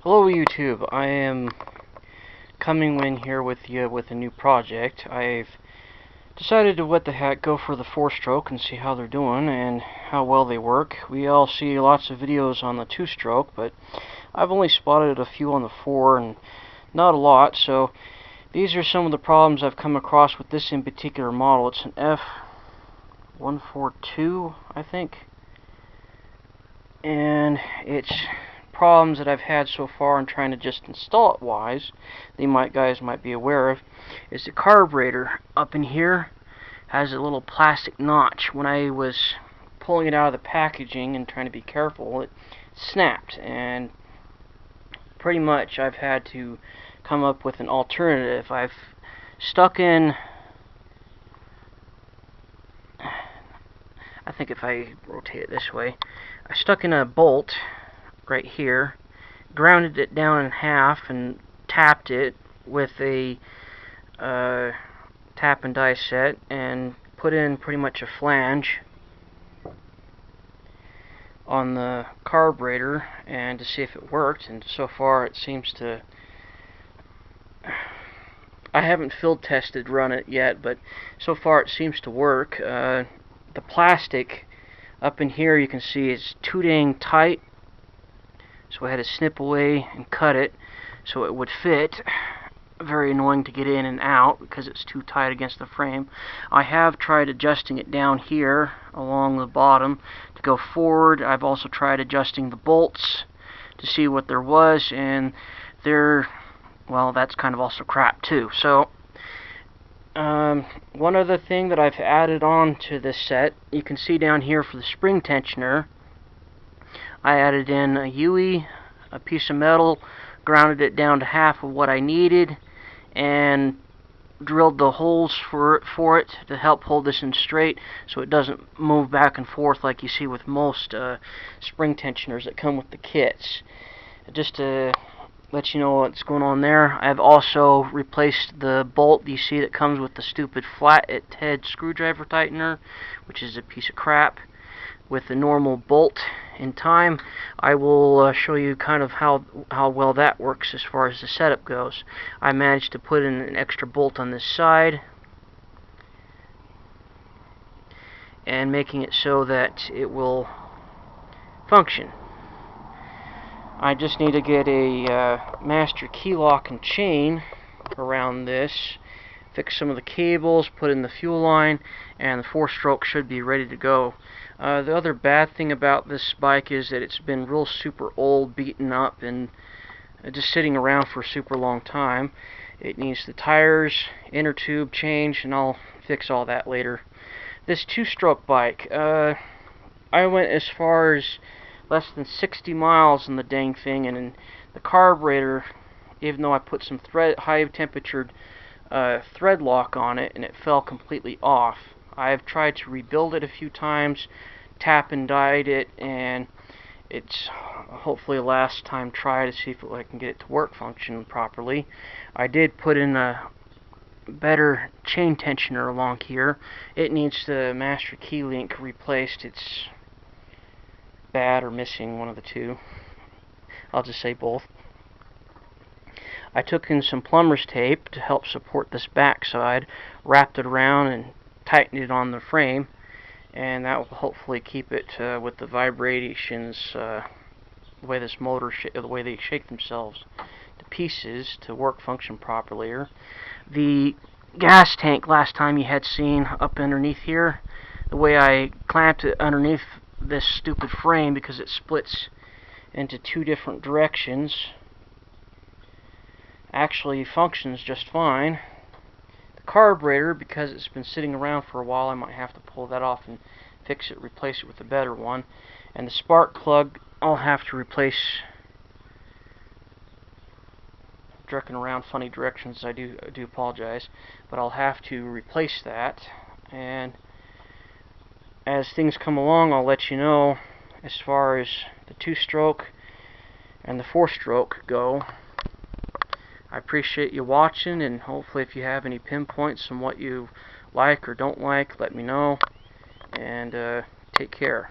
Hello YouTube, I am coming in here with you with a new project. I've decided to what the heck go for the 4-stroke and see how they're doing and how well they work. We all see lots of videos on the 2-stroke, but I've only spotted a few on the 4 and not a lot, so these are some of the problems I've come across with this in particular model. It's an F142, I think, and it's problems that I've had so far in trying to just install it wise, guys might be aware of, is the carburetor up in here has a little plastic notch. When I was pulling it out of the packaging and trying to be careful, it snapped, and pretty much I've had to come up with an alternative. I've stuck in, I think if I rotate it this way, I stuck in a bolt right here, grounded it down in half and tapped it with a tap and die set, and put in pretty much a flange on the carburetor and to see if it worked, and so far it seems to. I haven't field tested run it yet, but so far it seems to work. The plastic up in here, you can see, is too dang tight, so I had to snip away and cut it so it would fit. Very annoying to get in and out because it's too tight against the frame. I have tried adjusting it down here along the bottom to go forward. I've also tried adjusting the bolts to see what there was, and well, that's kind of also crap too. So one other thing that I've added on to this set, you can see down here for the spring tensioner, I added in a UE, a piece of metal, grounded it down to half of what I needed, and drilled the holes for it to help hold this in straight so it doesn't move back and forth like you see with most spring tensioners that come with the kits. Just to let you know what's going on there, I've also replaced the bolt you see that comes with the stupid flat head screwdriver tightener, which is a piece of crap, with the normal bolt. In time, I will show you kind of how well that works as far as the setup goes. I managed to put in an extra bolt on this side and making it so that it will function. I just need to get a master key lock and chain around this, fix some of the cables, put in the fuel line, and the 4-stroke should be ready to go. The other bad thing about this bike is that it's been real super old, beaten up, and just sitting around for a super long time. It needs the tires, inner tube change, and I'll fix all that later. This 2-stroke bike, I went as far as less than 60 miles in the dang thing, and in the carburetor, even though I put some high temperatured thread lock on it, and it fell completely off. I've tried to rebuild it a few times, tap and died it, and it's hopefully a last time try to see if I can get it to work function properly. I did put in a better chain tensioner along here. It needs the master key link replaced. It's bad or missing, one of the two. I'll just say both. I took in some plumber's tape to help support this backside, wrapped it around and tightened it on the frame, and that will hopefully keep it with the vibrations, the way this motor, the way they shake themselves to pieces to work function properly. The gas tank last time you had seen up underneath here, the way I clamped it underneath this stupid frame because it splits into two different directions, actually functions just fine. The carburetor, because it's been sitting around for a while, I might have to pull that off and fix it, replace it with a better one. And the spark plug, I'll have to replace. Jerking around funny directions, I do apologize, but I'll have to replace that. And as things come along, I'll let you know as far as the 2-stroke and the 4-stroke go. I appreciate you watching, and hopefully if you have any pinpoints on what you like or don't like, let me know, and take care.